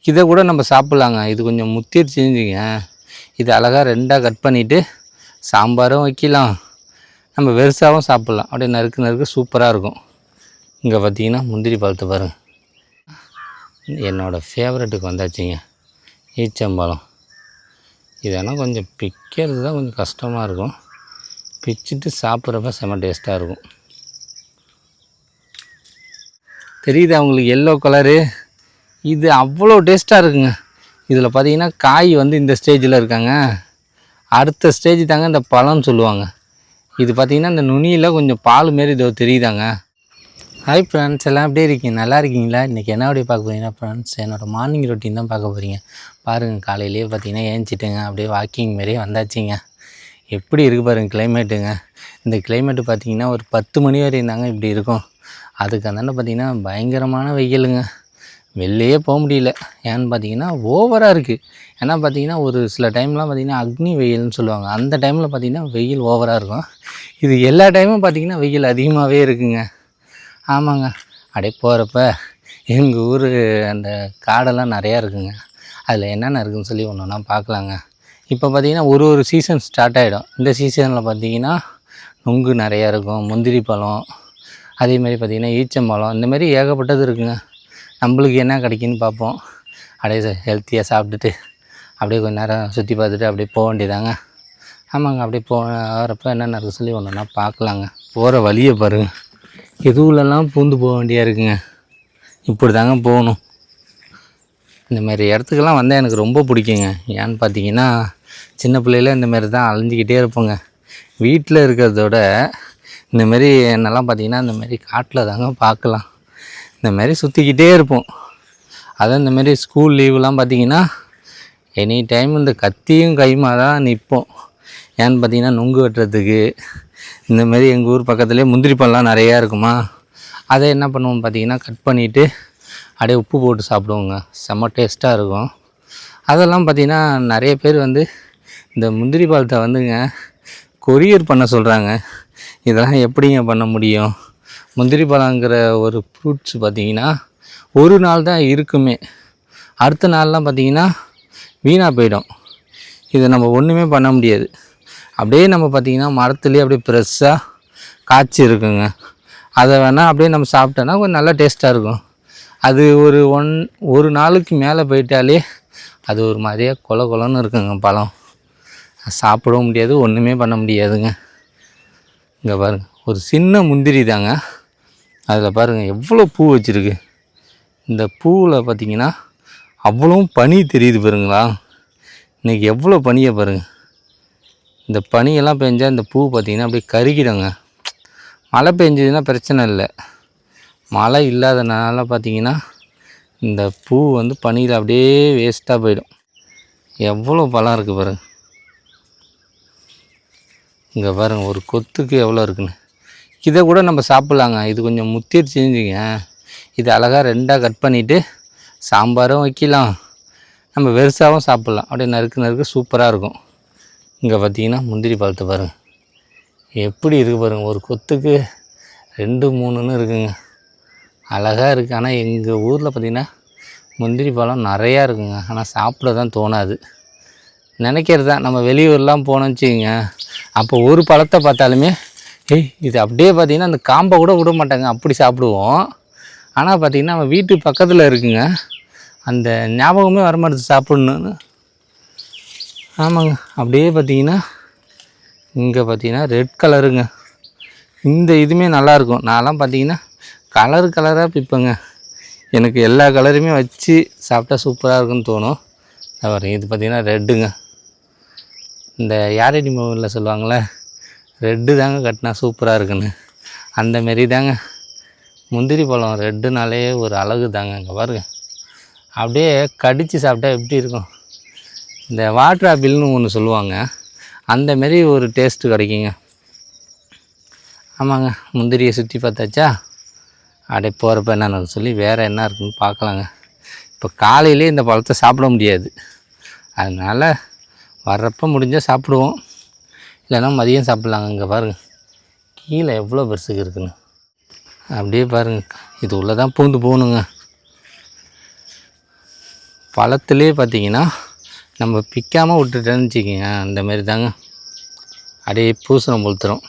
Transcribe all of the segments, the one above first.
இதை கூட நம்ம சாப்பிட்லாங்க. இது கொஞ்சம் முத்திருச்சுங்க. இது அழகாக ரெண்டாக கட் பண்ணிவிட்டு சாம்பாரும் வைக்கலாம், நம்ம வெறுசாகவும் சாப்பிட்லாம். அப்படியே நறுக்கு நறுக்கு சூப்பராக இருக்கும். இங்கே பார்த்தீங்கன்னா முந்திரி பழத்தை பாருங்கள். என்னோடய ஃபேவரெட்டுக்கு வந்தாச்சுங்க, ஈச்சம்பழம். இதெல்லாம் கொஞ்சம் பிக்கிறது தான் கொஞ்சம் கஷ்டமாக இருக்கும். பிச்சுட்டு சாப்பிட்றப்ப செம்ம டேஸ்ட்டாக இருக்கும். தெரியுது அவங்களுக்கு எல்லோ கலரு, இது அவ்வளோ டேஸ்ட்டாக இருக்குங்க. இதில் பார்த்தீங்கன்னா காய் வந்து இந்த ஸ்டேஜில் இருக்காங்க. அடுத்த ஸ்டேஜ் தாங்க இந்த பழம்னு சொல்லுவாங்க. இது பார்த்திங்கன்னா இந்த நுனியில் கொஞ்சம் பால் மாரி இதோ தெரியுதாங்க. ஹாய் ஃப்ரெண்ட்ஸ், எல்லாம் எப்படி இருக்கீங்க? நல்லா இருக்கீங்களா? இன்றைக்கி என்ன அப்படியே பார்க்க போகிறீங்கன்னா ஃப்ரெண்ட்ஸ், என்னோடய மார்னிங் ரொட்டீன் தான் பார்க்க போகிறீங்க. பாருங்கள், காலையிலேயே பார்த்தீங்கன்னா ஏஞ்சிட்டுங்க அப்படியே வாக்கிங் மாரியே வந்தாச்சுங்க. எப்படி இருக்குது பாருங்கள் கிளைமேட்டுங்க. இந்த கிளைமேட்டு பார்த்திங்கன்னா ஒரு 10 மணி வரையும் தாங்க இப்படி இருக்கும். அதுக்கு அந்தாண்ட பார்த்திங்கன்னா பயங்கரமான வெயிலுங்க. வெளிலையே போக முடியல. ஏன்னு பார்த்தீங்கன்னா ஓவராக இருக்குது. ஏன்னா பார்த்தீங்கன்னா ஒரு சில டைம்லாம் பார்த்திங்கன்னா அக்னி வெயில்னு சொல்லுவாங்க. அந்த டைமில் பார்த்திங்கன்னா வெயில் ஓவராக இருக்கும். இது எல்லா டைமும் பார்த்திங்கன்னா வெயில் அதிகமாகவே இருக்குங்க. ஆமாங்க, அப்படியே போகிறப்ப எங்கள் ஊர் அந்த காடெல்லாம் நிறையா இருக்குங்க. அதில் என்னென்ன இருக்குதுன்னு சொல்லி ஒன்று ஒன்றா பார்க்கலாங்க. இப்போ பார்த்திங்கன்னா ஒரு சீசன் ஸ்டார்ட் ஆகிடும். இந்த சீசனில் பார்த்திங்கன்னா நுங்கு நிறையா இருக்கும், முந்திரி பழம், அதேமாதிரி பார்த்திங்கன்னா ஈச்சம்பழம், இந்தமாரி ஏகப்பட்டது இருக்குங்க. நம்மளுக்கு என்ன கிடைக்குன்னு பார்ப்போம். அப்படியே ஹெல்த்தியாக சாப்பிட்டுட்டு அப்படியே கொஞ்ச நேரம் சுற்றி பார்த்துட்டு அப்படியே போக வேண்டியதாங்க. ஆமாங்க, அப்படியே போகிறப்ப என்னென்ன இருக்குது சொல்லி ஒன்று ஒன்றா பார்க்கலாங்க. போகிற வழியை பாருங்கள், எதுவுலலாம் பூந்து போக வேண்டியா இருக்குங்க. இப்படி தாங்க போகணும். இந்தமாரி இடத்துக்கெல்லாம் வந்தால் எனக்கு ரொம்ப பிடிக்குங்க. ஏன்னு பார்த்தீங்கன்னா சின்ன பிள்ளையில இந்தமாரி தான் அலைஞ்சிக்கிட்டே இருப்போங்க. வீட்டில் இருக்கிறதோட இந்தமாரி என்னெல்லாம் பார்த்திங்கன்னா இந்தமாரி காட்டில் தாங்க பார்க்கலாம். இந்தமாரி சுற்றிக்கிட்டே இருப்போம். அதான் இந்தமாரி ஸ்கூல் லீவுலாம் பார்த்திங்கன்னா எனி டைம் இந்த கத்தியும் கைமா தான் நிற்போம். ஏன்னு பார்த்திங்கன்னா நுங்கு வெட்டுறதுக்கு. இந்தமாரி எங்கள் ஊர் பக்கத்துலேயே முந்திரி பழம்லாம் நிறையா இருக்குமா, அதை என்ன பண்ணுவோம் பார்த்திங்கன்னா கட் பண்ணிவிட்டு அப்படியே உப்பு போட்டு சாப்பிடுவோங்க. செம்ம டேஸ்ட்டாக இருக்கும். அதெல்லாம் பார்த்திங்கன்னா நிறைய பேர் வந்து இந்த முந்திரி பழத்தை வந்துங்க கொரியர் பண்ண சொல்கிறாங்க. இதெல்லாம் எப்படிங்க பண்ண முடியும்? முந்திரி பழங்கிற ஒரு ஃப்ரூட்ஸ் பார்த்திங்கன்னா ஒரு நாள் தான் இருக்குமே, அடுத்த நாள்லாம் பார்த்திங்கன்னா வீணாக போயிடும். இதை நம்ம ஒன்றுமே பண்ண முடியாது. அப்படியே நம்ம பார்த்திங்கன்னா மரத்துலேயே அப்படியே ஃப்ரெஷ்ஷாக காய்ச்சி இருக்குங்க. அதை வேணால் அப்படியே நம்ம சாப்பிட்டோன்னா கொஞ்சம் நல்லா டேஸ்ட்டாக இருக்கும். அது ஒரு நாளுக்கு மேலே போயிட்டாலே அது ஒரு மாதிரியாக கொலன்னு இருக்குங்க பழம். சாப்பிடவும் முடியாது, ஒன்றுமே பண்ண முடியாதுங்க. இங்கே பாருங்கள், ஒரு சின்ன முந்திரி தாங்க. அதில் பாருங்கள் எவ்வளோ பூ வச்சுருக்கு. இந்த பூவில் பார்த்திங்கன்னா அவ்வளோ பனி தெரியுது பாருங்களா. இன்றைக்கி எவ்வளோ பனியை பாருங்கள். இந்த பனியெல்லாம் பெஞ்சால் இந்த பூ பார்த்திங்கன்னா அப்படியே கருகிடுங்க. மழை பெஞ்சதுன்னா பிரச்சனை இல்லை. மழை இல்லாதனால பார்த்திங்கன்னா இந்த பூ வந்து பனியில் அப்படியே வேஸ்ட்டாக போயிடும். எவ்வளோ பழம் இருக்குது பாருங்கள். இங்கே பாருங்கள் ஒரு கொத்துக்கு எவ்வளோ இருக்குன்னு. இதை கூட நம்ம சாப்பிட்லாங்க. இது கொஞ்சம் முத்திருச்சுங்க. இது அழகாக ரெண்டாக கட் பண்ணிவிட்டு சாம்பாரும் வைக்கலாம், நம்ம வெறுசாகவும் சாப்பிட்லாம். அப்படியே நறுக்கு நறுக்கு சூப்பராக இருக்கும். இங்கே பார்த்தீங்கன்னா முந்திரி பழத்தை பாருங்கள் எப்படி இருக்குது பாருங்கள். ஒரு கொத்துக்கு 2-3ன்னு இருக்குங்க. அழகாக இருக்குது. ஆனால் எங்கள் ஊரில் பார்த்திங்கன்னா முந்திரி பழம் நிறையா இருக்குங்க. ஆனால் சாப்பிட தான் தோணாது. நினைக்கிறது தான். நம்ம வெளியூர்லாம் போனோம்னு வச்சுக்கோங்க, அப்போ ஒரு பழத்தை பார்த்தாலுமே இது அப்படியே பார்த்திங்கன்னா அந்த காம்பை கூட விட மாட்டாங்க, அப்படி சாப்பிடுவோம். ஆனால் பார்த்திங்கன்னா நம்ம வீட்டு பக்கத்தில் இருக்குங்க, அந்த ஞாபகமே வரமாட்டேது சாப்பிட்ணுன்னு. ஆமாங்க, அப்படியே பார்த்திங்கன்னா இங்கே பார்த்திங்கன்னா ரெட் கலருங்க. இந்த இதுவுமே நல்லாயிருக்கும். நான்லாம் பார்த்திங்கன்னா கலராக பிப்பேங்க. எனக்கு எல்லா கலருமே வச்சு சாப்பிட்டா சூப்பராக இருக்குன்னு தோணும். இது பார்த்திங்கன்னா ரெட்டுங்க. இந்த யாரடி மூவியில் சொல்லுவாங்களே, ரெட்டு தாங்க கட்டினா சூப்பராக இருக்குன்னு, அந்தமாரி தாங்க முந்திரி பழம். ரெட்டுனாலே ஒரு அழகு தாங்க. இங்கே பாருங்க, அப்படியே கடித்து சாப்பிட்டா எப்படி இருக்கும். இந்த வாட்டர் ஆப்பிள்னு ஒன்று சொல்லுவாங்க, அந்தமாரி ஒரு டேஸ்ட்டு கிடைக்குங்க. ஆமாங்க, முந்திரியை சுற்றி பார்த்தாச்சா, அப்படியே போகிறப்ப என்னென்னு சொல்லி வேறு என்ன இருக்குன்னு பார்க்கலாங்க. இப்போ காலையிலே இந்த பழத்தை சாப்பிட முடியாது, அதனால் வர்றப்போ முடிஞ்சால் சாப்பிடுவோம், இல்லைன்னா மதியம் சாப்பிட்லாங்க. இங்கே பாருங்கள் கீழே எவ்வளோ பெருசுக்கு இருக்குன்னு. அப்படியே பாருங்கள், இது உள்ளே தான் பூந்து போகணுங்க. பழத்துலேயே பார்த்திங்கன்னா நம்ம பிக்காமல் விட்டுட்டேன்னு வச்சுக்கோங்க, அந்தமாரி தாங்க அப்படியே பூசணம் பொழுத்துரும்.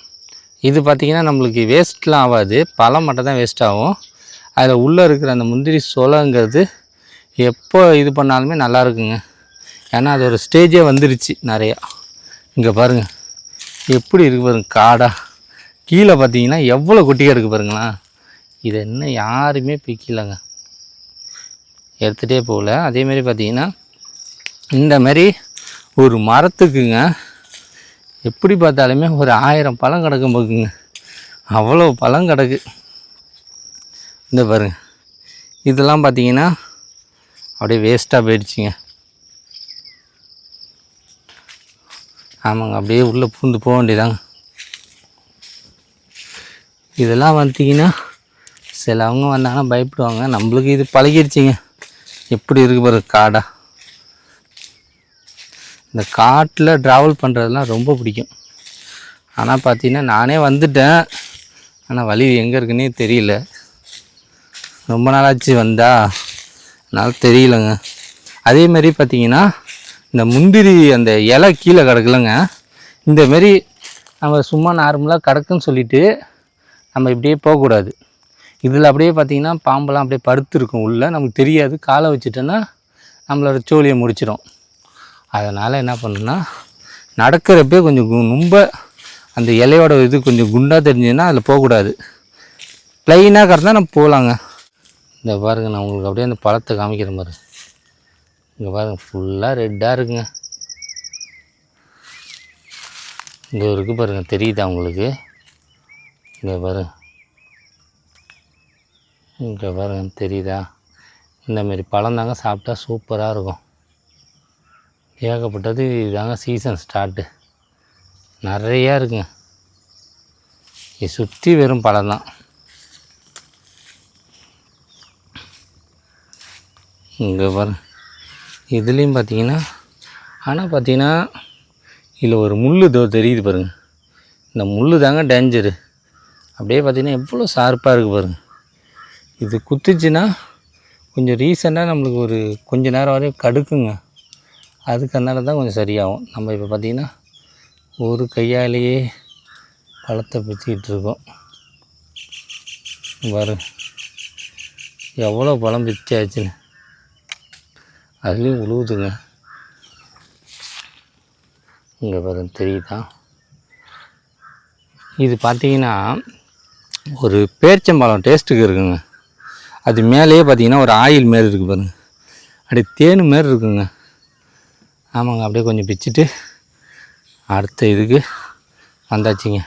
இது பார்த்திங்கன்னா நம்மளுக்கு வேஸ்ட்லாம் ஆகாது, பழம் மட்டும் தான் வேஸ்ட் ஆகும். அதில் உள்ளே இருக்கிற அந்த முந்திரி சொலைங்கிறது எப்போ இது பண்ணாலுமே நல்லா இருக்குங்க. ஏன்னா அது ஒரு ஸ்டேஜே வந்துருச்சு நிறையா. இங்கே பாருங்கள் எப்படி இருக்குது பாருங்கள், காடாக கீழே பார்த்தீங்கன்னா எவ்வளோ குட்டியாக இருக்குது பாருங்களேன். இது என்ன யாருமே பிக்கலைங்க, எடுத்துகிட்டே போகல. அதேமாரி பார்த்தீங்கன்னா இந்தமாரி ஒரு மரத்துக்குங்க எப்படி பார்த்தாலுமே ஒரு 1000 பழம் கிடக்கும் போக்குங்க, அவ்வளோ பழம் கிடக்கு. இந்த பாருங்க, இதெல்லாம் பார்த்தீங்கன்னா அப்படியே வேஸ்ட்டாக போயிடுச்சுங்க. ஆமாங்க, அப்படியே உள்ளே பூந்து போக வேண்டியதாங்க. இதெல்லாம் பார்த்தீங்கன்னா சிலவங்க வந்தாங்கன்னா பயப்படுவாங்க, நம்மளுக்கு இது பழகிடுச்சிங்க. எப்படி இருக்கு பாரு காடாக. இந்த காட்டில் ட்ராவல் பண்ணுறதுலாம் ரொம்ப பிடிக்கும். ஆனால் பார்த்தீங்கன்னா நானே வந்துட்டேன், ஆனால் வழி எங்கே இருக்குன்னே தெரியல. ரொம்ப நாளாச்சு வந்தா, அதனால தெரியலங்க. அதேமாரி பார்த்தீங்கன்னா இந்த முந்திரி அந்த இலை கீழே கிடக்குலங்க, இந்தமாரி நம்ம சும்மா நார்மலாக கிடக்குன்னு சொல்லிவிட்டு நம்ம இப்படியே போகக்கூடாது. இதில் அப்படியே பார்த்திங்கன்னா பாம்பெல்லாம் அப்படியே படுத்துருக்கும் உள்ளே, நமக்கு தெரியாது. காலை வச்சுட்டோன்னா நம்மளோட சோழியை முடிச்சிடும். அதனால் என்ன பண்ணுன்னா, நடக்கிறப்பே கொஞ்சம் ரொம்ப அந்த இலையோட இது கொஞ்சம் குண்டாக தெரிஞ்சதுன்னா அதில் போகக்கூடாது. ப்ளைனாக கிடந்தா நம்ம போகலாங்க. இந்த பாருங்கள், நான் உங்களுக்கு அப்படியே அந்த பழத்தை காமிக்கிற மாதிரி. இங்கே பாருங்கள், ஃபுல்லாக ரெட்டாக இருக்குங்க. இங்கே இருக்குது பாருங்கள், தெரியுதா உங்களுக்கு? இங்கே பாருங்கள், இங்கே பாருங்கள் தெரியுதா? இந்தமாரி பழம் தாங்க சாப்பிட்டா சூப்பராக இருக்கும். ஏகப்பட்டது இதாங்க சீசன் ஸ்டார்ட்டு, நிறையா இருக்குங்க. இது சுற்றி வெறும் பழம் தான். இங்கே பாருங்கள், இதுலேயும் பார்த்தீங்கன்னா, ஆனால் பார்த்தீங்கன்னா இதில் ஒரு முள் தெரியுது பாருங்கள். இந்த முள் தாங்க டேஞ்சரு. அப்படியே பார்த்தீங்கன்னா எவ்வளோ ஷார்ப்பாக இருக்குது பாருங்கள். இது குத்துச்சுன்னா கொஞ்சம் ரீசெண்டாக நம்மளுக்கு ஒரு கொஞ்ச நேரம் வரையும் கடுக்குங்க. அதுக்கு அதனால தான் கொஞ்சம் சரியாகும். நம்ம இப்போ பார்த்திங்கன்னா ஒரு கையாலேயே பழத்தை பிச்சுக்கிட்டு இருக்கோம். பாரு எவ்வளோ பழம் பிச்சாச்சுன்னு, அதுலேயும் உழுவுதுங்க. இங்கே பாரு தெரியுதா? இது பார்த்திங்கன்னா ஒரு பேரிச்சம்பழம் டேஸ்ட்டுக்கு இருக்குங்க. அது மேலேயே பார்த்திங்கன்னா ஒரு ஆயில் மாரி இருக்குது பாருங்கள், அப்படியே தேன் மாரி இருக்குங்க. ஆமாங்க, அப்படியே கொஞ்சம் பிச்சுட்டு அடுத்த இதுக்கு வந்தாச்சுங்க.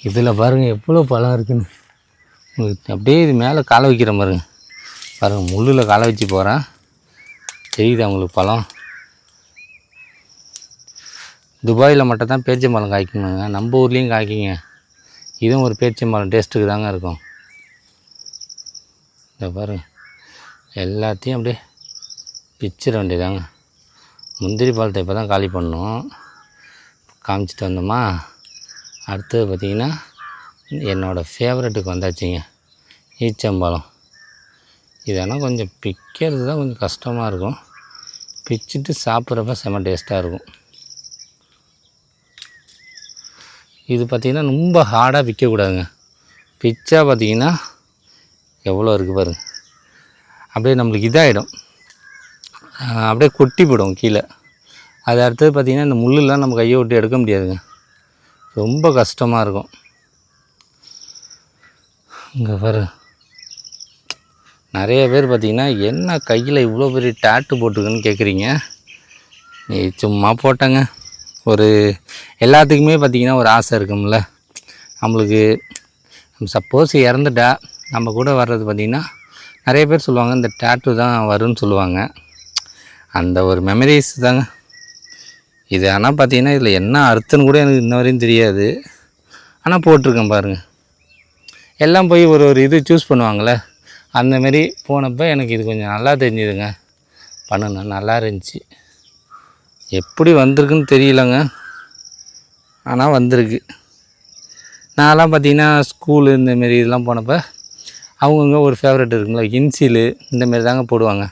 இதில் பாருங்கள் எவ்வளோ பழம் இருக்குன்னு. உங்களுக்கு அப்படியே இது மேலே காலை வைக்கிற பாருங்க. பாருங்கள், முள்ளில் காலை வச்சு போகிறேன், தெரியுது உங்களுக்கு பழம். துபாயில் மட்டும் தான் பேரிச்சம்பழம் காய்க்குங்க, நம்ம ஊர்லேயும் காய்க்குங்க. இதுவும் ஒரு பேரிச்சம்பழம் டேஸ்ட்டுக்கு தாங்க இருக்கும். இந்த பாருங்கள், எல்லாத்தையும் அப்படியே பிச்சிட வேண்டியதாங்க. முந்திரி பழத்தை இப்போ தான் காலி பண்ணோம், காமிச்சிட்டு வந்தோமா. அடுத்தது பார்த்திங்கன்னா என்னோடய ஃபேவரெட்டுக்கு வந்தாச்சுங்க, ஈச்சம்பழம். இதெல்லாம் கொஞ்சம் பிக்கிறது தான் கொஞ்சம் கஷ்டமாக இருக்கும், பிச்சுட்டு சாப்பிட்றப்ப செம்ம டேஸ்ட்டாக இருக்கும். இது பார்த்திங்கன்னா ரொம்ப ஹார்டாக பிக்கக்கூடாதுங்க. பிச்சா பார்த்திங்கன்னா எவ்வளோ இருக்குது பாருங்கள், அப்படியே நம்மளுக்கு இதாகிடும், அப்படியே கொட்டி போடும் கீழே. அது அடுத்தது பார்த்திங்கன்னா இந்த முள்ளெலாம் நம்ம கையை விட்டு எடுக்க முடியாதுங்க, ரொம்ப கஷ்டமாக இருக்கும். இங்கே பாரு, நிறைய பேர் பார்த்திங்கன்னா என்ன கையில் இவ்வளோ பெரிய டாட்டு போட்டிருக்குன்னு கேட்குறீங்க. நீ சும்மா போட்டேங்க. ஒரு எல்லாத்துக்குமே பார்த்திங்கன்னா ஒரு ஆசை இருக்கும்ல நம்மளுக்கு. சப்போஸ் இறந்துட்டா நம்ம கூட வர்றது பார்த்திங்கன்னா நிறைய பேர் சொல்லுவாங்க இந்த டேட்டு தான் வரும்னு சொல்லுவாங்க. அந்த ஒரு மெமரிஸ் தாங்க இது. ஆனால் பார்த்திங்கன்னா இதில் என்ன அர்த்தம்னு கூட எனக்கு இன்ன வரையும் தெரியாது, ஆனால் போட்டிருக்கேன் பாருங்கள். எல்லாம் போய் ஒரு இது சூஸ் பண்ணுவாங்கள்ல, அந்தமாரி போனப்போ எனக்கு இது கொஞ்சம் நல்லா தெரிஞ்சுதுங்க. பண்ணணும் நல்லா இருந்துச்சு. எப்படி வந்திருக்குன்னு தெரியலங்க, ஆனால் வந்திருக்கு. நான்லாம் பார்த்திங்கன்னா ஸ்கூலு இந்தமாரி இதெல்லாம் போனப்போ அவங்கவுங்க ஒரு ஃபேவரெட் இருக்குங்களா, இன்சிலு இந்தமாரி தாங்க போடுவாங்க.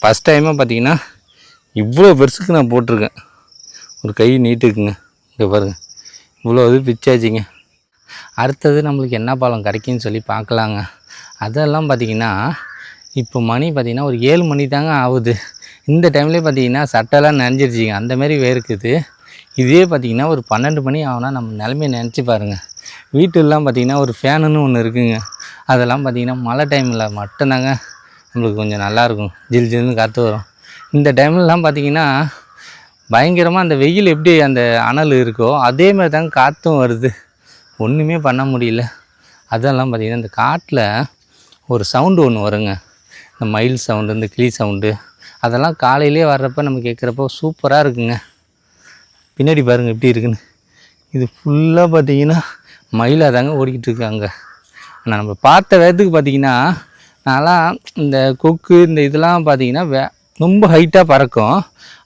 ஃபஸ்ட் டைமாக பார்த்தீங்கன்னா இவ்வளோ பெருசுக்கு நான் போட்டிருக்கேன். ஒரு கை நீட்டுக்குங்க. இங்கே பாருங்கள், இவ்வளோ இது பிச்சாச்சுங்க. அடுத்தது நம்மளுக்கு என்ன பழம் கிடைக்குன்னு சொல்லி பார்க்கலாங்க. அதெல்லாம் பார்த்திங்கன்னா இப்போ மணி பார்த்திங்கன்னா ஒரு 7 மணி தாங்க ஆகுது. இந்த டைம்லேயே பார்த்திங்கன்னா சட்டைலாம் நனைஞ்சிருச்சிங்க, அந்தமாரி வேர்க்குது. இதே பார்த்திங்கன்னா ஒரு 12 மணி ஆகுனா நம்ம நிலமையை நினச்சி பாருங்கள். வீட்டுலாம் பார்த்திங்கன்னா ஒரு ஃபேனுன்னு ஒன்று இருக்குங்க. அதெல்லாம் பார்த்திங்கன்னா மழை டைமில் மட்டும்தாங்க நம்மளுக்கு கொஞ்சம் நல்லாயிருக்கும், ஜில் ஜில்னு காற்று வரும். இந்த டைம்லலாம் பார்த்திங்கன்னா பயங்கரமாக அந்த வெயில் எப்படி அந்த அனல் இருக்கோ அதே மாதிரி தாங்க காற்றும் வருது. ஒன்றுமே பண்ண முடியல. அதெல்லாம் பார்த்திங்கன்னா இந்த காட்டில் ஒரு சவுண்டு ஒன்று வருங்க, இந்த மயில் சவுண்டு, இந்த கிளி சவுண்டு. அதெல்லாம் காலையிலே வர்றப்ப நம்ம கேட்குறப்போ சூப்பராக இருக்குங்க. பின்னாடி பாருங்கள் எப்படி இருக்குன்னு. இது ஃபுல்லாக பார்த்திங்கன்னா மயிலாக தாங்க ஓடிக்கிட்டு இருக்காங்க. ஆனால் நம்ம பார்த்த வேகத்துக்கு பார்த்திங்கன்னா நான்லாம் இந்த கொக்கு இந்த இதெல்லாம் பார்த்திங்கன்னா ரொம்ப ஹைட்டாக பறக்கும்.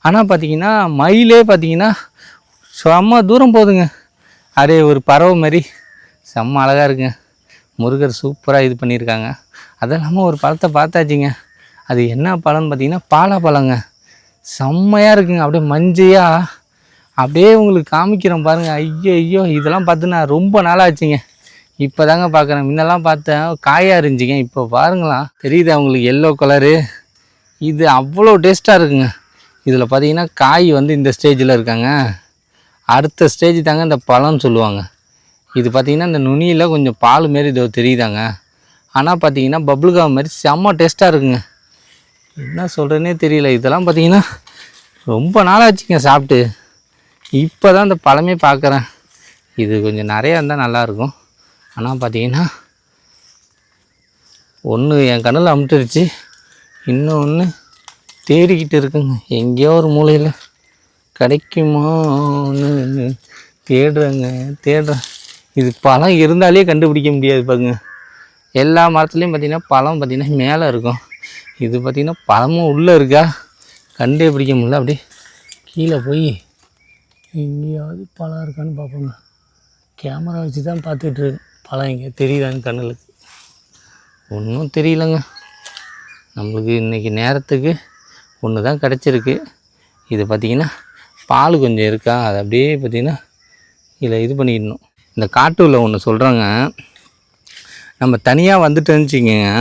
ஆனால் பார்த்திங்கன்னா மயிலே பார்த்திங்கன்னா செம்ம தூரம் போகுதுங்க. அப்படியே ஒரு பறவை மாதிரி செம்ம அழகாக இருக்குங்க. முருகர் சூப்பராக இது பண்ணியிருக்காங்க. அது இல்லாமல் ஒரு பழத்தை பார்த்தாச்சுங்க. அது என்ன பழம்னு பார்த்திங்கன்னா பாலாப்பழங்க. செம்மையாக இருக்குங்க. அப்படியே மஞ்சையாக அப்படியே உங்களுக்கு காமிக்கிறேன் பாருங்கள். ஐயோ இதெல்லாம் பார்த்து நான் ரொம்ப நாளாச்சுங்க. இப்போ தாங்க பார்க்குறேன். முன்னெல்லாம் பார்த்தேன் காயாக இருந்துச்சிங்க. இப்போ பாருங்களா, தெரியுது அவங்களுக்கு எல்லோ கலரு. இது அவ்வளோ டேஸ்ட்டாக இருக்குங்க. இதில் பார்த்தீங்கன்னா காய் வந்து இந்த ஸ்டேஜில் இருக்காங்க. அடுத்த ஸ்டேஜ் தாங்க இந்த பழம்னு சொல்லுவாங்க. இது பார்த்திங்கன்னா இந்த நுனியில் கொஞ்சம் பால் மாரி இதோ தெரியுதாங்க. ஆனால் பார்த்தீங்கன்னா பபுள்காம் மாதிரி செம்ம டேஸ்ட்டாக இருக்குங்க. என்ன சொல்கிறேன்னே தெரியல. இதெல்லாம் பார்த்தீங்கன்னா ரொம்ப நாளாச்சுங்க சாப்பிட்டு. இப்போ தான் இந்த பழமே பார்க்குறேன். இது கொஞ்சம் நிறையா இருந்தால் நல்லாயிருக்கும். ஆனால் பார்த்தீங்கன்னா ஒன்று என் கண்ணில் அமுட்டுருச்சு, இன்னொன்று தேடிக்கிட்டு இருக்குங்க. எங்கேயோ ஒரு மூலையில் கிடைக்குமான்னு தேடுறேன். இது பழம் இருந்தாலே கண்டுபிடிக்க முடியாது பாருங்க. எல்லா மரத்துலேயும் பார்த்திங்கன்னா பழம் பார்த்திங்கன்னா மேலே இருக்கும். இது பார்த்திங்கன்னா பழமும் உள்ளே இருக்கா கண்டே பிடிக்க முடியல. அப்படியே கீழே போய் எங்கேயாவது பழம் இருக்கான்னு பார்ப்போங்க. கேமரா வச்சு தான் பார்த்துட்ருக்கு. பழம் எங்கே தெரியுதான்னு கண்ணுக்கு ஒன்றும் தெரியலங்க. நம்மளுக்கு இன்றைக்கி நேரத்துக்கு ஒன்று தான் கிடச்சிருக்கு. இது பார்த்திங்கன்னா பால் கொஞ்சம் இருக்கா, அது அப்படியே பார்த்திங்கன்னா இதில் இது பண்ணிடணும். இந்த காட்டுல ஒன்று சொல்கிறாங்க, நம்ம தனியாக வந்துட்டோன்னு வச்சுக்கோங்க.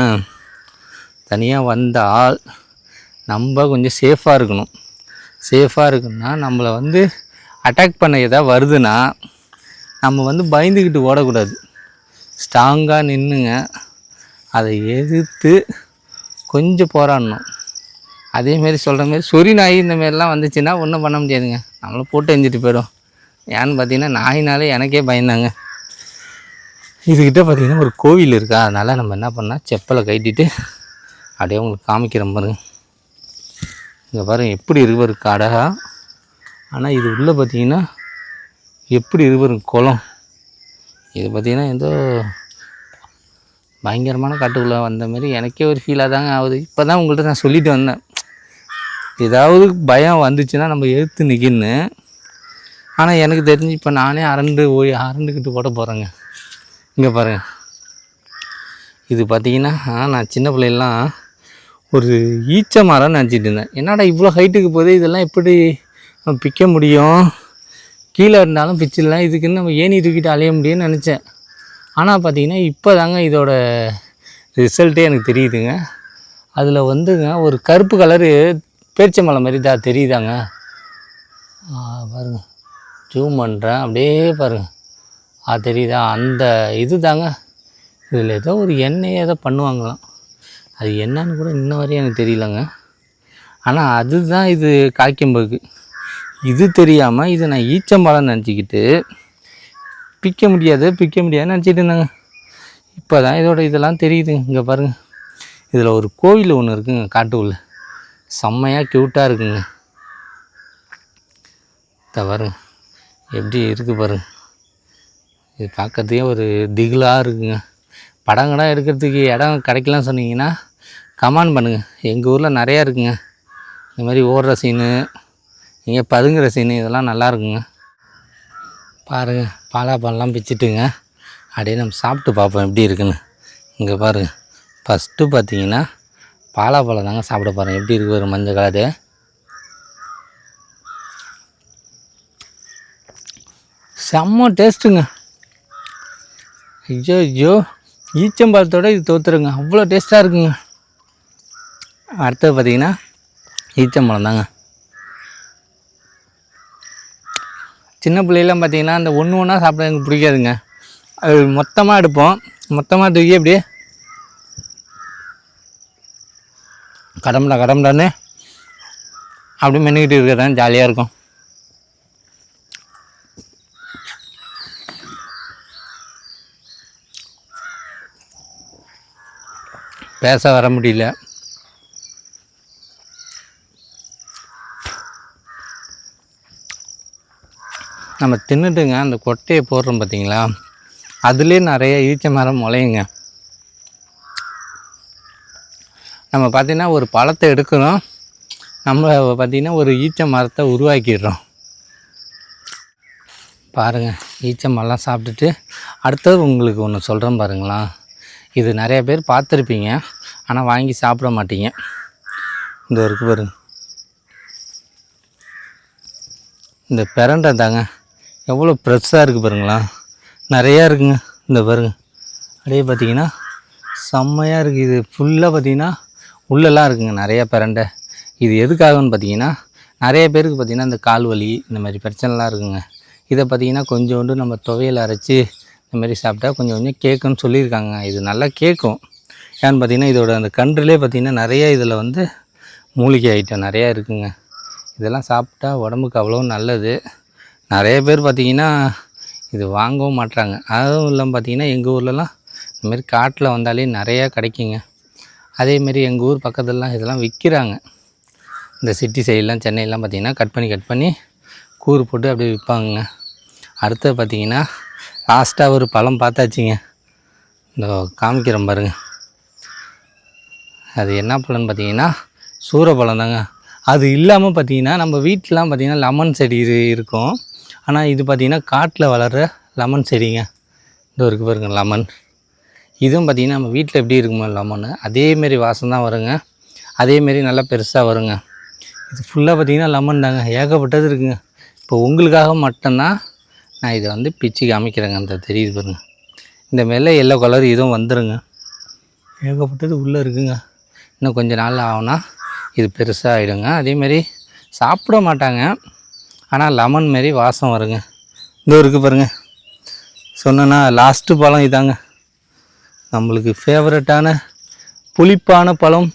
தனியாக வந்தால் நம்ம கொஞ்சம் சேஃபாக இருக்கணும். சேஃபாக இருக்குன்னா நம்மளை வந்து அட்டாக் பண்ண எதாவது வருதுன்னா நம்ம வந்து பயந்துக்கிட்டு ஓடக்கூடாது. ஸ்ட்ராங்காக நின்றுங்க, அதை எதிர்த்து கொஞ்சம் போராடணும். அதேமாரி சொல்கிற மாரி சொறி நாய் இந்தமாரிலாம் வந்துச்சுன்னா ஒன்றும் பண்ண முடியாதுங்க, நம்மளை போட்டு எஞ்சிட்டு போயிடும். ஏன்னு பார்த்தீங்கன்னா நாயினாலே எனக்கே பயந்தாங்க. இதுக்கிட்ட பார்த்திங்கன்னா ஒரு கோவில் இருக்கா, அதனால் நம்ம என்ன பண்ணால் செப்பலை கட்டிட்டு அப்படியே உங்களுக்கு காமிக்கிற பாருங்க. இங்கே பாருங்கள் எப்படி இருக்கு காடாக. ஆனால் இது உள்ளே பார்த்திங்கன்னா எப்படி இருக்கு குளம். இது பார்த்திங்கன்னா ஏதோ பயங்கரமான காட்டுக்குள்ளே வந்த மாதிரி எனக்கே ஒரு ஃபீலாக தாங்க ஆகுது. இப்போ தான் உங்கள்கிட்ட நான் சொல்லிட்டு வந்தேன், ஏதாவது பயம் வந்துச்சுன்னா நம்ம எதிர்த்து நிற்கின்னு. ஆனால் எனக்கு தெரிஞ்சு இப்போ நானே அரண்டுக்கிட்டு ஓட போகிறேங்க. இங்கே பாருங்கள், இது பார்த்திங்கன்னா நான் சின்ன பிள்ளைலாம் ஒரு ஈச்ச மரம்னு நினச்சிட்டு இருந்தேன். என்னடா இவ்வளோ ஹைட்டுக்கு போகுது, இதெல்லாம் எப்படி பிக்க முடியும், கீழே இருந்தாலும் பிச்சிடலாம், இதுக்குன்னு நம்ம ஏணி தூக்கிட்டு அலைய முடியும்னு நினச்சேன். ஆனால் பார்த்திங்கன்னா இப்போ தாங்க இதோட ரிசல்ட்டே எனக்கு தெரியுதுங்க. அதில் வந்துங்க ஒரு கருப்பு கலரு பேரிச்சம்பழம் மாதிரி தான் தெரியுதாங்க. பாருங்கள், ஜூம் பண்ணுறேன், அப்படியே பாருங்கள், தெரியுதா, அந்த இது தாங்க. இதில் ஏதோ ஒரு எண்ணெய் ஏதோ பண்ணுவாங்களாம், அது என்னன்னு கூட இன்ன வரையும் எனக்கு தெரியலங்க. ஆனால் அதுதான் இது காய்க்கும்போது இது தெரியாமல் இது நான் ஈச்சம்பழம் நினச்சிக்கிட்டு பிக்க முடியாதுன்னு நினச்சிட்டு இருந்தாங்க. இப்போ தான் இதோட இதெல்லாம் தெரியுதுங்க. இங்கே பாருங்கள், இதில் ஒரு கோவில் ஒன்று இருக்குங்க காட்டுக்குள்ள, செம்மையாக க்யூட்டாக இருக்குங்க. பாருங்க எப்படி இருக்குது பாருங்கள். இது பார்க்கறதுக்கே ஒரு திகிலாக இருக்குங்க. படங்களாக எடுக்கிறதுக்கு இடம் கிடைக்கலான்னு சொன்னீங்கன்னா கமெண்ட் பண்ணுங்கள். எங்கள் ஊரில் நிறையா இருக்குங்க இந்த மாதிரி ஓடுற சீனு, இங்கே பதுங்குற சீனு, இதெல்லாம் நல்லா இருக்குங்க. பாருங்கள், பாலாப்பழம்லாம் பிச்சுட்டுங்க, அப்படியே நம்ம சாப்பிட்டு பார்ப்போம் எப்படி இருக்குன்னு. இங்கே பாருங்கள், ஃபஸ்ட்டு பார்த்தீங்கன்னா பாலாப்பழம் தாங்க சாப்பிட பாருங்கள், எப்படி இருக்கு ஒரு மஞ்சள் கலரு. செம்ம டேஸ்ட்டுங்க. ஐயோ ஐயோ, ஈச்சம்பழத்தோடு இது தோற்றுருங்க, அவ்வளோ டேஸ்ட்டாக இருக்குங்க. அடுத்தது பார்த்திங்கன்னா ஈச்சம்பழம் தாங்க. சின்ன பிள்ளைலாம் பார்த்திங்கன்னா அந்த ஒன்று ஒன்றா சாப்பிட எனக்கு பிடிக்காதுங்க. அது மொத்தமாக எடுப்போம், மொத்தமாக தூக்கி அப்படியே கடம்படான்னு அப்படி மென்னுக்கிட்டு இருக்கிறதான் ஜாலியாக இருக்கும். பேச வர முடியல. நம்ம தின்னுட்டுங்க அந்த கொட்டையை போடுறோம் பார்த்தீங்களா, அதுலேயே நிறைய ஈச்ச மரம் முளையுங்க. நம்ம பார்த்திங்கன்னா ஒரு பழத்தை எடுக்கிறோம், நம்ம பார்த்திங்கன்னா ஒரு ஈச்ச மரத்தை உருவாக்கிடுறோம். பாருங்கள், ஈச்ச மரம்லாம் சாப்பிட்டுட்டு அடுத்தது உங்களுக்கு ஒன்று சொல்கிறேன் பாருங்களா. இது நிறைய பேர் பார்த்துருப்பீங்க, ஆனால் வாங்கி சாப்பிட மாட்டீங்க. இந்த இருக்குது பாருங்க, இந்த பிரண்டை தாங்க, எவ்வளோ ஃப்ரெஷ்ஷாக இருக்குது பாருங்களா, நிறையா இருக்குங்க. இந்த பாருங்க, அப்படியே பார்த்தீங்கன்னா செம்மையாக இருக்குது. இது ஃபுல்லாக பார்த்திங்கன்னா உள்ளெல்லாம் இருக்குங்க நிறையா பிரண்டை. இது எதுக்காகன்னு பார்த்தீங்கன்னா, நிறைய பேருக்கு பார்த்திங்கன்னா இந்த கால் வலி இந்த மாதிரி பிரச்சனைலாம் இருக்குங்க. இதை பார்த்திங்கன்னா கொஞ்சோண்டு நம்ம துவையல் அரைச்சி இந்த மாதிரி சாப்பிட்டா கொஞ்சம் கொஞ்சம் கேட்குன்னு சொல்லியிருக்காங்க. இது நல்லா கேட்கும். ஏன்னு பார்த்திங்கன்னா இதோட அந்த கன்றுலேயே பார்த்திங்கன்னா நிறைய இதில் வந்து மூலிகை ஐட்டம் நிறையா இருக்குங்க. இதெல்லாம் சாப்பிட்டா உடம்புக்கு அவ்வளோ நல்லது. நிறைய பேர் பார்த்திங்கன்னா இது வாங்கவும் மாட்டுறாங்க. அதுவும் இல்லாமல் பார்த்திங்கன்னா எங்கள் ஊர்லலாம் இந்தமாரி காட்டில் வந்தாலே நிறையா கிடைக்குங்க. அதேமாரி எங்கள் ஊர் பக்கத்துலலாம் இதெல்லாம் விற்கிறாங்க. இந்த சிட்டி சைடெலாம் சென்னையெல்லாம் பார்த்திங்கன்னா கட் பண்ணி கூறு போட்டு அப்படியே விற்பாங்க. அடுத்தது பார்த்திங்கன்னா லாஸ்ட்டாக ஒரு பழம் பார்த்தாச்சுங்க, இந்த காமிக்கிறேன் பாருங்க. அது என்ன பழம்னு பார்த்திங்கன்னா சூரப்பழம் தாங்க. அது இல்லாமல் பார்த்திங்கன்னா நம்ம வீட்டிலலாம் பார்த்திங்கன்னா லெமன் செடி இருக்கும். ஆனால் இது பார்த்திங்கன்னா காட்டில் வளர்கிற லெமன் செடிங்க. இந்த இருக்குது பாருங்க லெமன். இதுவும் பார்த்திங்கன்னா நம்ம வீட்டில் எப்படி இருக்குமோ லெமனு அதேமாரி வாசம் தான் வருங்க. அதேமாரி நல்லா பெருசாக வருங்க. இது ஃபுல்லாக பார்த்திங்கன்னா லெமன் தாங்க, ஏகப்பட்டது இருக்குங்க. இப்போ உங்களுக்காக மட்டும்தான் நான் இதை வந்து பிச்சு காமிக்கிறேங்க. அந்த தெரியுது பாருங்க, இந்த மேலே எல்லோ கலர் இதுவும் வந்துடுங்க. ஏகப்பட்டது உள்ளே இருக்குங்க. இன்னும் கொஞ்சம் நாள் ஆகுனா இது பெருசாக ஆகிடுங்க. அதேமாரி சாப்பிட மாட்டாங்க, ஆனால் லெமன் மாரி வாசம் வருங்க. இந்த இருக்குது பாருங்கள், சொன்னேன்னா லாஸ்ட்டு பழம் இதாங்க, நம்மளுக்கு ஃபேவரட்டான புளிப்பான பழம்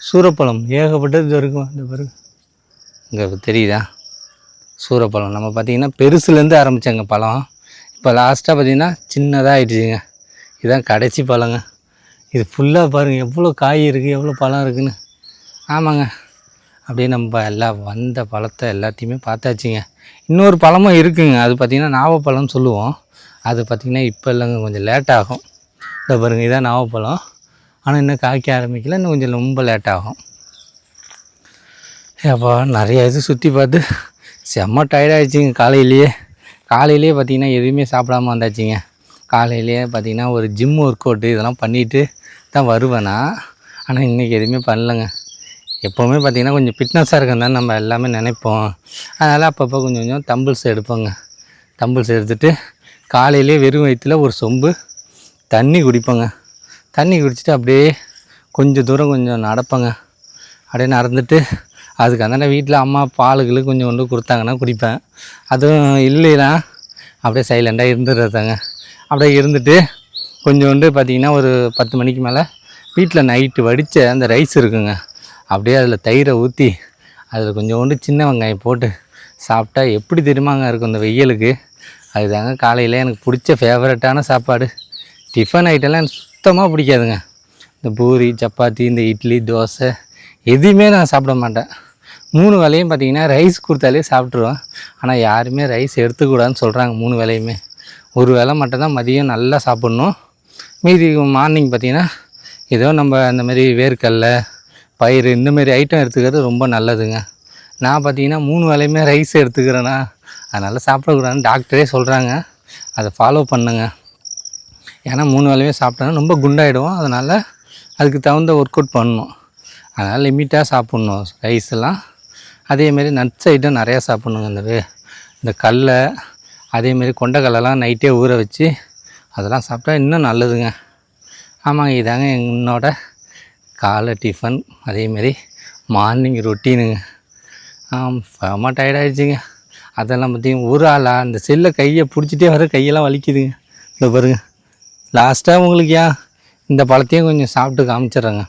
சூரப்பழம். ஏகப்பட்டது இது இருக்கும். இந்த பாருங்க, இங்கே தெரியுதா சூரப்பழம். நம்ம பார்த்திங்கன்னா பெருசுலேருந்து ஆரம்பித்தாங்க பழம், இப்போ லாஸ்ட்டாக பார்த்திங்கன்னா சின்னதாக ஆகிடுச்சிங்க. இதுதான் கடைசி பழங்க. இது ஃபுல்லாக பாருங்கள் எவ்வளோ காய் இருக்குது, எவ்வளோ பழம் இருக்குதுன்னு. ஆமாங்க, அப்படியே நம்ம எல்லாம் வந்த பழத்தை எல்லாத்தையுமே பார்த்தாச்சுங்க. இன்னொரு பழமும் இருக்குங்க, அது பார்த்திங்கன்னா நாவப்பழம்னு சொல்லுவோம். அது பார்த்திங்கன்னா இப்போ இல்லைங்க, கொஞ்சம் லேட் ஆகும். இதை பாருங்கள், இதான் நாவப்பழம். ஆனால் இன்னும் காய்க்க ஆரம்பிக்கல, இன்னும் கொஞ்சம் ரொம்ப லேட் ஆகும். அப்போ நிறைய இது சுற்றி பார்த்து செம்ம டயர்டாகிடுச்சிங்க. காலையிலேயே பார்த்திங்கன்னா எதுவுமே சாப்பிடாமல் வந்தாச்சுங்க. காலையிலேயே பார்த்திங்கன்னா ஒரு ஜிம் ஒர்க் அவுட்டு இதெல்லாம் பண்ணிவிட்டு தான் வருவேனா. ஆனால் இன்றைக்கி எதுவுமே பண்ணலைங்க. எப்போவுமே பார்த்திங்கன்னா கொஞ்சம் ஃபிட்னஸாக இருக்குன்னு தான் நம்ம எல்லாமே நினைப்போம். அதனால் அப்பப்போ கொஞ்சம் தம்பிள்ஸ் எடுப்போங்க. தம்பிள்ஸ் எடுத்துகிட்டு காலையிலே வெறும் வயிற்றில் ஒரு சொம்பு தண்ணி குடிப்போங்க. தண்ணி குடிச்சிட்டு அப்படியே கொஞ்சம் தூரம் கொஞ்சம் நடப்பேங்க. அப்படியே நடந்துட்டு அதுக்கு அந்தாண்ட வீட்டில் அம்மா பாலுக்கு கொஞ்சம் கொண்டு கொடுத்தாங்கன்னா குடிப்பேன். அதுவும் இல்லைன்னா அப்படியே சைலண்டாக இருந்துடுறதாங்க. அப்படியே இருந்துட்டு கொஞ்சோண்டு பார்த்திங்கன்னா ஒரு 10 மணிக்கு மேலே வீட்டில் நைட்டு வடித்த அந்த ரைஸ் இருக்குங்க, அப்படியே அதில் தயிரை ஊற்றி அதில் கொஞ்சோண்டு சின்ன வெங்காயம் போட்டு சாப்பிட்டா எப்படி தெரியுமாங்க இருக்கும் இந்த வெயிலுக்கு. அதுதாங்க காலையில் எனக்கு பிடிச்ச ஃபேவரட்டான சாப்பாடு. டிஃபன் ஐட்டம்லாம் எனக்கு சுத்தமாக பிடிக்காதுங்க. இந்த பூரி சப்பாத்தி இந்த இட்லி தோசை எதுவுமே நான் சாப்பிட மாட்டேன். 3 வேளையும் பார்த்திங்கன்னா ரைஸ் கொடுத்தாலே சாப்பிட்ருவேன். ஆனால் யாருமே ரைஸ் எடுத்துக்கூடாதுன்னு சொல்கிறாங்க. 3 வேளையுமே ஒரு வேளை மட்டும்தான் மதியம் நல்லா சாப்பிட்ணும். மீதி மார்னிங் பார்த்திங்கன்னா ஏதோ நம்ம இந்த மாதிரி வேர்க்கடலை பயிறு இந்தமாரி ஐட்டம் எடுத்துக்கிறது ரொம்ப நல்லதுங்க. நான் பார்த்திங்கன்னா 3 வேளையுமே ரைஸ் எடுத்துக்கிறேன்னா அதனால் சாப்பிடக்கூடாதுன்னு டாக்டரே சொல்கிறாங்க. அதை ஃபாலோ பண்ணுங்க. ஏன்னா 3 வேளையுமே சாப்பிட்டோன்னா ரொம்ப குண்டாகிடுவோம். அதனால் அதுக்கு தகுந்த ஒர்க் அவுட் பண்ணணும். அதனால் லிமிட்டாக சாப்பிட்ணும் ரைஸ் எல்லாம். அதேமாரி நட்ஸ் ஐட்டம் நிறையா சாப்பிட்ணுங்க. இந்த கடலை அதேமாரி கொண்டைக்கடலைலாம் நைட்டே ஊற வச்சு அதெல்லாம் சாப்பிட்டா இன்னும் நல்லதுங்க. ஆமாங்க, இதாங்க என்னோட காலை டிஃபன் அதேமாரி மார்னிங் ரொட்டீனுங்க. செம்ம டயர்டாகிடுச்சிங்க. அதெல்லாம் பார்த்திங்க ஒரு ஆளாக அந்த செல்லை கையை பிடிச்சிட்டே வர கையெல்லாம் வலிக்குதுங்க. இந்த பாருங்க, லாஸ்ட்டாக உங்களுக்கு இந்த பழத்தையும் கொஞ்சம் சாப்பிட்டு காமிச்சிட்றேங்க.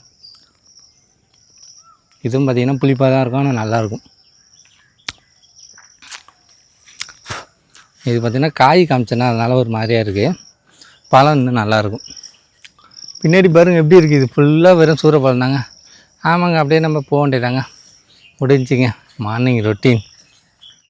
இதுவும் பார்த்திங்கன்னா புளிப்பாக தான் இருக்கும், ஆனால் நல்லாயிருக்கும். இது பார்த்திங்கன்னா காய் காமிச்சேன்னா அதனால் ஒரு மாதிரியாக இருக்குது. பழம் இன்னும் நல்லாயிருக்கும். பின்னாடி பாருங்கள் எப்படி இருக்குது, இது ஃபுல்லாக வெறும் சூறப்பழம் தாங்க. ஆமாங்க, அப்படியே நம்ம போக வேண்டியதாங்க. முடிஞ்சிங்க மார்னிங் ரொட்டீன்.